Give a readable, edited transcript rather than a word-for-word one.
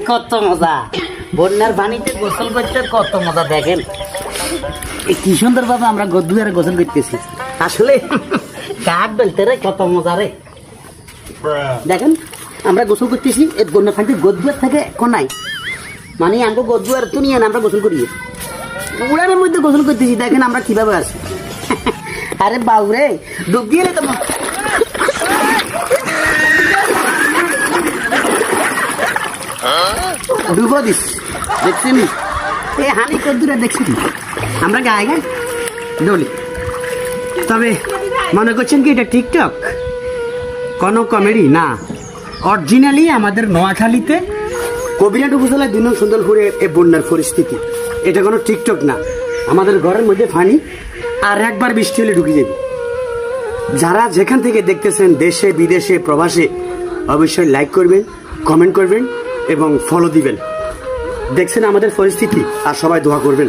কত মজা, বন্যার পানিতে গোসল করতে কত মজা। দেখেন কি সুন্দর ভাবে আমরা গদ্দুয়ারে গোসল করতেছি। আসলে কাক বলতে রে কত মজা রে। দেখেন আমরা গোসল করতেছি, এই বন্যার পানিতে গদ্দুয়ার থেকে কোনাই, মানে আমরা গদ্দুয়ার তো নিয়ে আমরা গোসল করি, উড়ানের মধ্যে গোসল করতেছি। দেখেন আমরা কিভাবে আছি। আরে বাউরে ডুব দিয়ে তো ডুবো দিস, দেখছেন এই হানি কদ্দুরা দেখছি আমরা গায়ে গায়ে ডলি। তবে মনে করছেন কি এটা টিকটক, কোনো কমেডি না, অরিজিনালি আমাদের নোয়াখালীতে কবিরাট উপজেলায় ২ নং সুন্দরপুরে এই বন্যার পরিস্থিতি। এটা কোনো টিকটক না, আমাদের ঘরের মধ্যে পানি আর একবার বৃষ্টি হলে ঢুকে যাবে। যারা যেখান থেকে দেখতেছেন, দেশে বিদেশে প্রবাসে, অবশ্যই লাইক করবেন, কমেন্ট করবেন এবং ফলো দিবেন। দেখছেন আমাদের পরিস্থিতি, আর সবাই দোয়া করবেন।